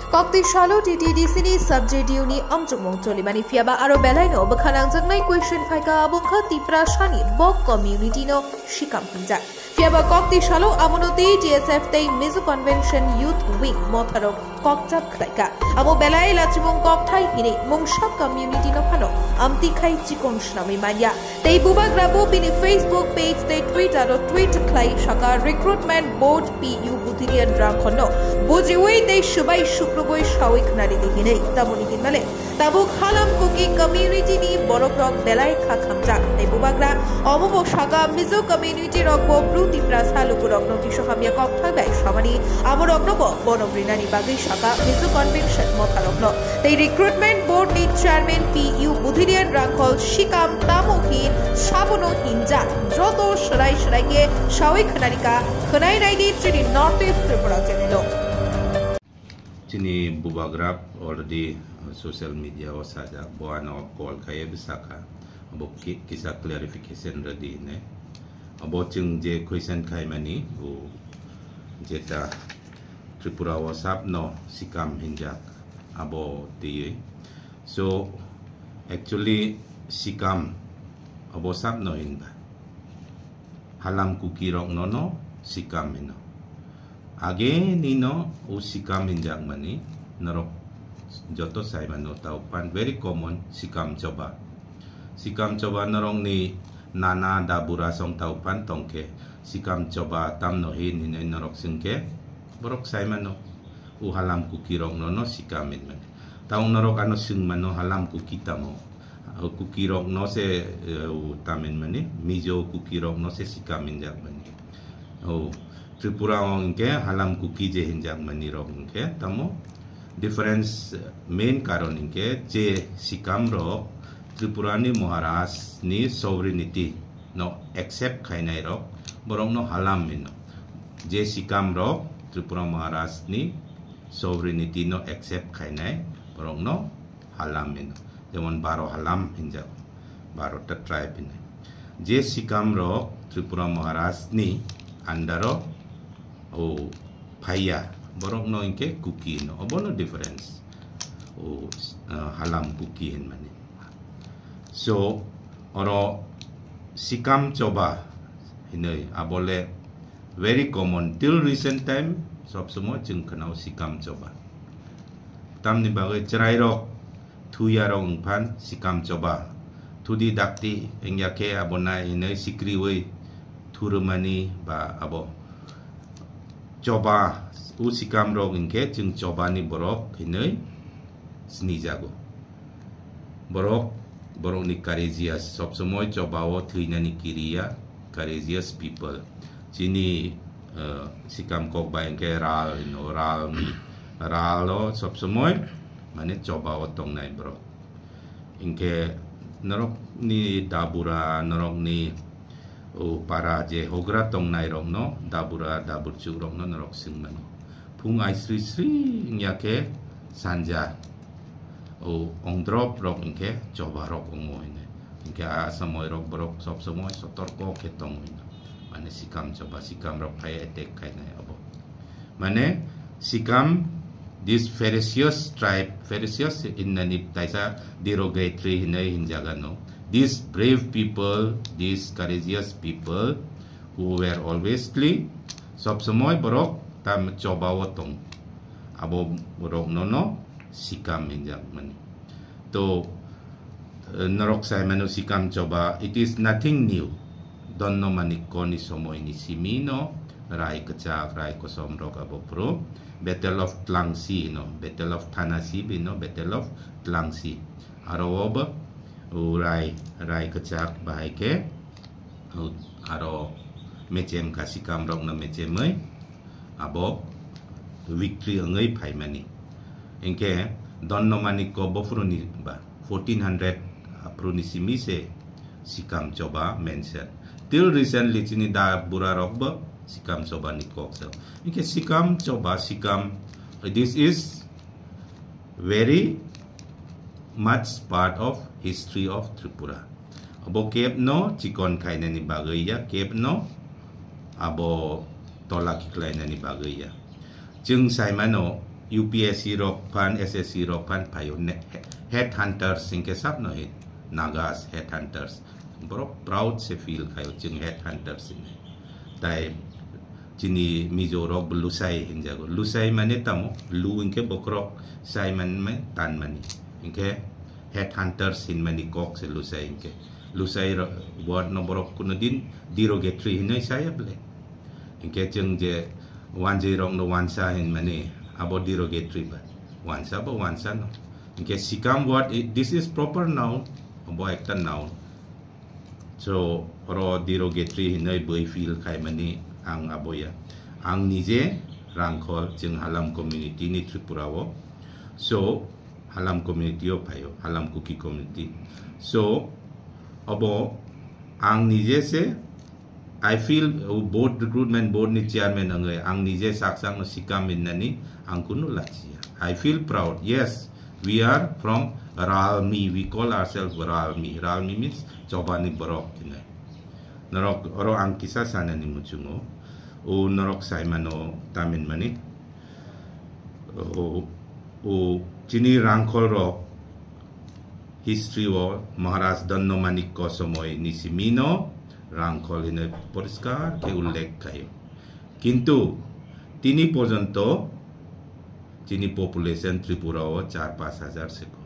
Kokti Shalo Titi di sini subject uni amjung mong choli mani fiaba aro belai no bakhanang jangnai question phaika abungkha tipra shani bok community no shikam hinja fiaba Kokti Shalo amonoti TSF tei Mizo Convention Youth Wing motharok kokchap khlaika abo belai lachimung kokthai hini mungshap community no phano amti khai chikon shnami manya tei bubagrabo bini Facebook page tei Twitter ro tweet khlai shaka recruitment board PU Buthirian Rakhono bojiwei tei shubai শুক্রবই শাওই খনারি দেখিনে তামনি কিনমালে তাবুক Halam cookie community নি বড়ক্রক বেলাই খাখামজা এই বুবাগ্রা অবব Saga Mizo community রকব প্রুতি প্রাসা লুকুরক নটি সহামিয়া কক্থা by সমানি আমর অগ্নব বনগ্রিনানি বাগৈ Saga Mizo convention মথারগ্ন এই recruitment board নি chairman PU বুধিরিয়ান রাখল শিকাম তামকি সাবনো হিনজা যত সরাই সরাইকে শাওই খনারিকা খনাই রাইদি চিনি নর্থ ইস্ট ত্রিপুরা জেনেলো Sini bubagrap already social media saja buat no call kaya bisa ka abo kisah clarification ready ne abo chung je question kai mani bu jeta Tripura WhatsApp no sikam hinjak abo di so actually sikam abo sap no hinba halam kukirok no sikam no Age nino usikam hinjak mani narok joto sai mano taupan very common sikam coba narong ni nana dabura song taupan tongke sikam coba tam no hin ni narok singke borok sai mano u halam kukirok no sikam min mani taung narok ano sing mano halam kukitamo kukirok no se tamin mani mijo kukirok no se sikam hinjak mani oh Tripura ke halam kuki je hinjak mani rok ke tamo difference main karon ke je sikam rok Tripura ni Maharashtra ni sovereignty no accept khainai rok borong no halam min je sikam rok Tripura Maharashtra ni sovereignty no accept khainai borong no halam min jemon baro halam hinjak baro ta tribe ini je sikam rok Tripura Maharashtra ni andaro oh paya borok no inke kuki no abono difference oh halam kuki hen mani so oro sikam coba hinai abole very common till recent time sob semua jeng kenal sikam coba tam ni bagai cerai rok thuya rong pan sikam coba tudi dakti engyake abona hinai sikri wei thurumani ba abo coba usikam rok ingke jeng coba ni borok hinai seni jago borok ni Karezias sob semua coba o thina ni kiria Karezias people sini sikam kok ba ingke ral lo sob semua mane coba o tong nai borok ingke norok ni dabura norok ni para je hogra tong nai rong no dabur chuk rong no norok sing mano phung ai sri nyake sanja ong drop rok inke coba rok omoy ne inke asamoy rok borok sob samoy sotorko ketong ino mane sikam coba sikam rok kai attack kai nai abo mane sikam this Pharisee tribe Pharisee in nani taisa derogatory hinai hinjagano these brave people, these courageous people who were always clean, sob semoy borok tam coba wotong, abo borok nono sikam hinjak mani. To norok saya manu sikam coba, it is nothing new. Don no mani koni somoy ni simino, rai kecak, rai kosom rok abo pro, Battle of Tlangsi, no, Battle of Thanasi, no, Battle of Tlangsi. Arowoba. Rai kecak bahai ke aro mecem kasih kamrok na mecemai abo victory ngai phai mani engke donno mani ko bofruni ba 1400 apruni simi se sikam coba mention till recently chini da bura rokba sikam coba ni kokso engke sikam coba sikam this is very much part of history of Tripura. Abo kep no chikon kaina ni bagaya kep no abo tolak kiklai na ni bagaya. Jeng sai mano UPSC rok pan SSC rok pan payo headhunters singke sab no hit Nagas headhunters bro proud se feel kayo jeng headhunters ini tai jini mizo rok belusai hinjago lusai mane tamo lu inke bokrok sai man tan mani inke headhunters hin mani kok se lusai inke lusai word no borok kunudin derogatory hinai saya ble inke jeng je wanji rok no wansa hin mani abo derogatory ba wansa no inke sikam word this is proper noun abo ekta noun so ro derogatory hinai boy feel kai mani ang aboya ang nije rangkol jeng halam community ni Tripura wo so halam community o payo halam kuki community so abo ang nije se I feel board recruitment board ni chairman angai ang nije saksang no sikam nani ang kuno lachia I feel proud yes we are from Ralmi we call ourselves Ralmi means Chobani Borok kinai narok oro ang kisa sana ni muchungo o narok saimano tamin mani o chini rangkol ro history o Maharaj Danno Manik ko somoy ni Simino rangkol ine poriskar ke ullekh kayo kintu tini porjonto chini population Tripura o 4-5 হাজার se ko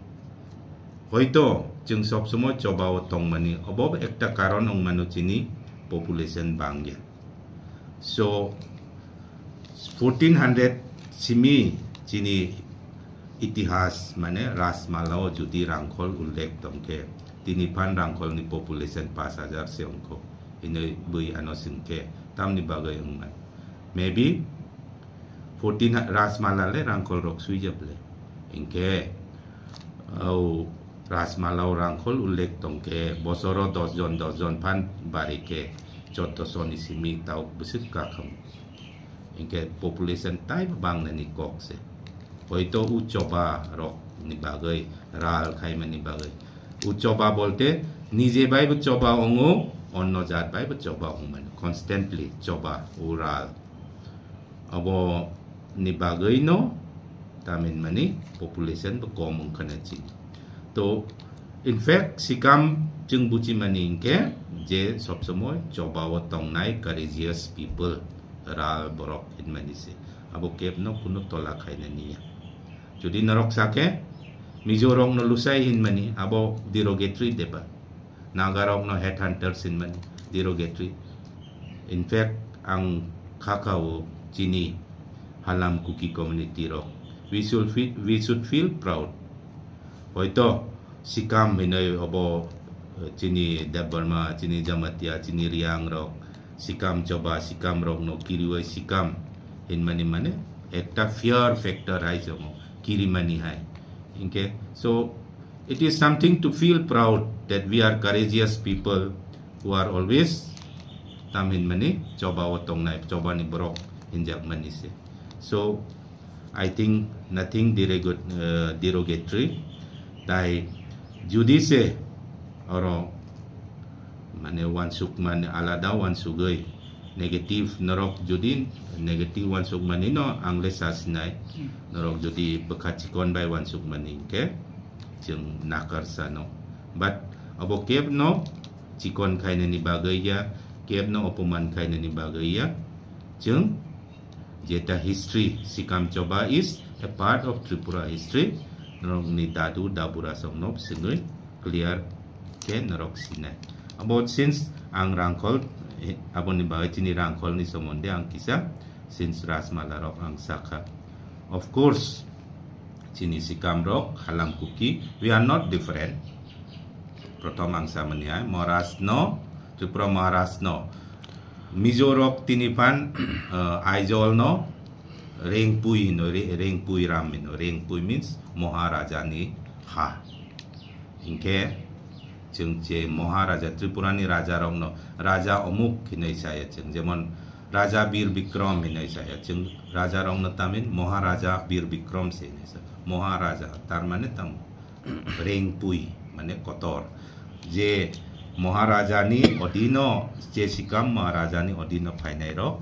hoito jeng sob somoy choba o tongmani obob ekta karon ongmano chini population bangya so 1400 simi chini itihas mane rasmalao judi rangkol ullekh tongke tini pan rangkol ni population 5000 se ongko ine bui ano singke tamni bagay ongman maybe 14 rasmalale rangkol rok suijable inke au rasmalao rangkol ullekh tongke bosoro 10 jon pan barike 1400 ni simi tau besik kakam inke population tai bang nani kokse hoito ucoba rok ni bagay ral khai mani bagay ucoba bolte nije bai coba ongo onno jat bai coba ongman constantly coba ural abo ni bagay no tamin mani population bekomong kana chin to in fact sikam jeng buci maningke je sob semoy coba wotong nai courageous people ral borok in manise abo kep no kuno tolak khai nania jadi narok sake mizorong no lusai hin mani abo derogatory deba nagarong no headhunters in mani derogatory in fact ang kakao chini halam kuki community rok we should feel proud hoito sikam hinay obo chini Debarma chini Jamatia chini Riang rok sikam coba sikam rok no kiriwai sikam hin mani mane ekta fear factor hai jomo kiri mani hai inke so it is something to feel proud that we are courageous people who are always tamin mani coba otong nai coba ni borok injak mani se so I think nothing derogatory dai judise oro mane wansuk man alada wansugay negative narok judin negative wansuk manino ang lesas nai narok judi bekachikon by wansuk maningke jeng nakar sano but abo keb no chikon kaina ni bagaya keb no opoman kaina ni bagaya jeng jeta history sikam coba is a part of Tripura history narok ni dadu dabura somnop singoy clear ke narok sinai about since ang rangkol abon ni bagay chini rangkol ni somonde ang kisa since rasmalarok ang saka of course chini sikam rok halam kuki we are not different protom ang samaniay morasno Tripura morasno mizorok tinipan aizol no rengpui no rengpui ramin no rengpui means Maharaja ni ha inke jengje Maharaja Tripura ni raja rong no raja omuk hinai saya jeng jemon Raja Bir Bikram hinai saya jeng raja rong no tamin Maharaja Bir Bikram se hinai saya Maharaja tar mane tam rengpui mane kotor je Maharaja ni odino je sikam Maharaja ni odino phainai ro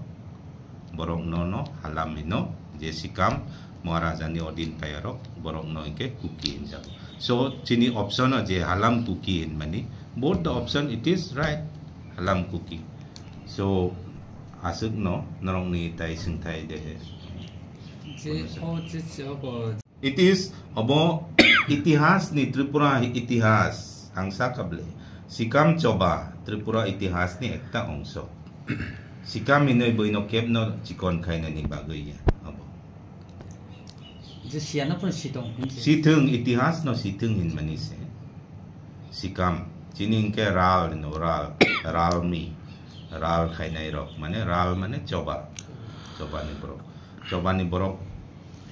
borong no halam no je sikam Maharaja ni odin payarok borok no inke cookie in jabo. So chini option je halam cookie in mani. Both the option it is right halam cookie. So asuk no narong ni tai sing tai de. It is abo itihas ni Tripura itihas angsa kable. Sikam coba Tripura itihas ni ekta ongso. Sikam inoy boy no kep no chikon kay na ni bagoy ya. Abo. Situng itihas no situng hin manise. Sikam chining ke ral no ral mi ral kay na irok mane ral mane coba ni borok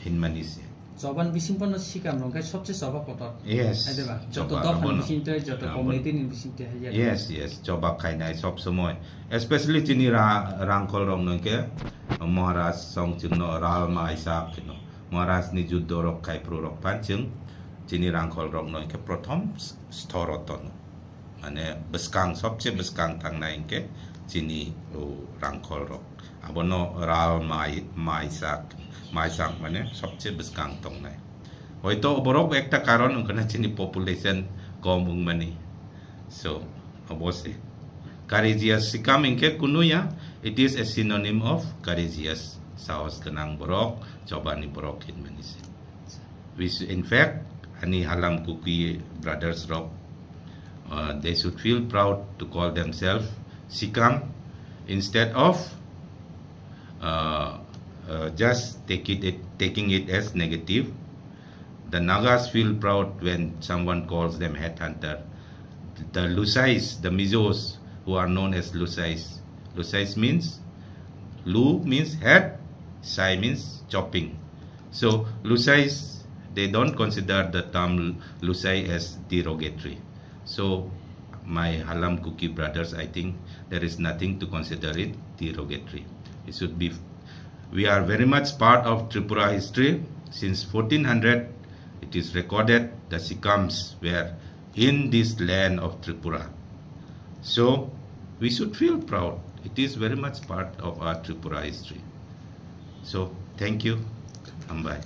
hin manise. Coban bising pun sikam rongkai sobse coba kotor. Yes. Ada ba? Joto dok bising tu, joto community ni bising tu. Yes, coba kainai sob semua. Especially cini rangkol rong nongke, Maharaj song cino ral maisak cino. Maharaj ni judorok kai prorok pancing, cini rangkol rong nongke prothom storoton. Ane beskang sobse beskang tang naingke cini rangkol rok. Abono ral maisak mana सबसे बसकांग तोंग नाय होइतो baroque एकटा कारण उनकना चिनी population come उंगमनी so obose courageous sikam ingke kunuya it is a synonym of courageous saos kenang borok coba ni borok hin manise which in fact ani halam kuki brothers rock they should feel proud to call themselves sikam instead of just taking it as negative. The Nagas feel proud when someone calls them headhunter. The Lusais, the Mizos, who are known as Lusais. Lusais means, Lu means head, Sai means chopping. So Lusais, they don't consider the term Lusai as derogatory. So my Halam Kuki brothers, I think there is nothing to consider it derogatory. It should be. We are very much part of Tripura history. Since 1400, it is recorded the Sikams were in this land of Tripura. So we should feel proud. It is very much part of our Tripura history. So thank you. Ambai.